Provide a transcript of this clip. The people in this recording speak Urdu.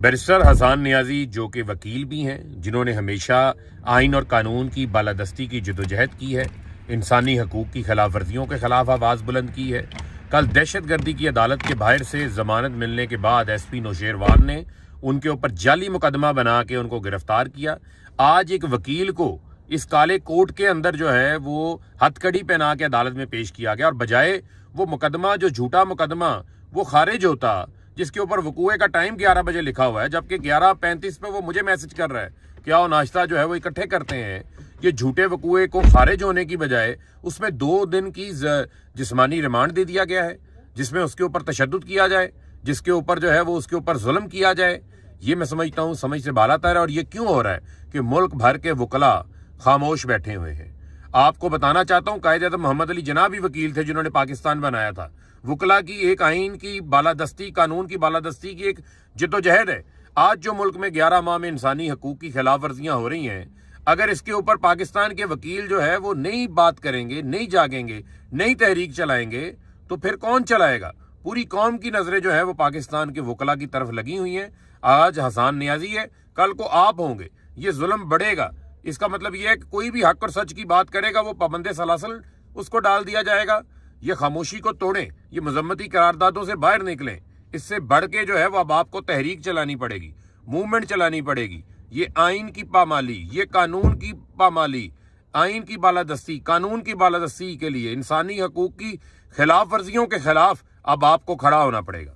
بیرسٹر حسان نیازی جو کہ وکیل بھی ہیں، جنہوں نے ہمیشہ آئین اور قانون کی بالادستی کی جدوجہد کی ہے، انسانی حقوق کی خلاف ورزیوں کے خلاف آواز بلند کی ہے، کل دہشت گردی کی عدالت کے باہر سے ضمانت ملنے کے بعد ایس پی نوشیروان نے ان کے اوپر جعلی مقدمہ بنا کے ان کو گرفتار کیا۔ آج ایک وکیل کو اس کالے کوٹ کے اندر جو ہے وہ ہتھ کڑی پہنا کے عدالت میں پیش کیا گیا، اور بجائے وہ مقدمہ جو جھوٹا مقدمہ وہ خارج ہوتا، جس کے اوپر وقوع کا ٹائم 11 بجے لکھا ہوا ہے، جبکہ 11:35 پہ وہ مجھے میسج کر رہا ہے کہ آؤ ناشتہ جو ہے وہ اکٹھے کرتے ہیں۔ یہ جھوٹے وقوع کو خارج ہونے کی بجائے اس میں 2 دن کی جسمانی ریمانڈ دے دیا گیا ہے، جس میں اس کے اوپر تشدد کیا جائے، جس کے اوپر جو ہے وہ اس کے اوپر ظلم کیا جائے۔ یہ میں سمجھتا ہوں سمجھ سے بالاتر ہے، اور یہ کیوں ہو رہا ہے کہ ملک بھر کے وکلا خاموش بیٹھے ہوئے ہیں۔ آپ کو بتانا چاہتا ہوں قائد اعظم محمد علی جناح بھی وکیل تھے جنہوں نے پاکستان بنایا تھا۔ وکلا کی ایک آئین کی بالادستی، قانون کی بالادستی کی ایک جدوجہد ہے۔ آج جو ملک میں 11 ماہ میں انسانی حقوق کی خلاف ورزیاں ہو رہی ہیں، اگر اس کے اوپر پاکستان کے وکیل جو ہے وہ نہیں بات کریں گے، نہیں جاگیں گے، نہیں تحریک چلائیں گے، تو پھر کون چلائے گا؟ پوری قوم کی نظریں جو ہے وہ پاکستان کے وکلا کی طرف لگی ہوئی ہیں۔ آج حسان نیازی ہے، کل کو آپ ہوں گے، یہ ظلم بڑھے گا۔ اس کا مطلب یہ ہے کہ کوئی بھی حق اور سچ کی بات کرے گا وہ پابند سلاسل اس کو ڈال دیا جائے گا۔ یہ خاموشی کو توڑیں، یہ مذمتی قراردادوں سے باہر نکلیں۔ اس سے بڑھ کے جو ہے وہ اب آپ کو تحریک چلانی پڑے گی، موومنٹ چلانی پڑے گی۔ یہ آئین کی پامالی، یہ قانون کی پامالی، آئین کی بالادستی، قانون کی بالادستی کے لیے، انسانی حقوق کی خلاف ورزیوں کے خلاف اب آپ کو کھڑا ہونا پڑے گا۔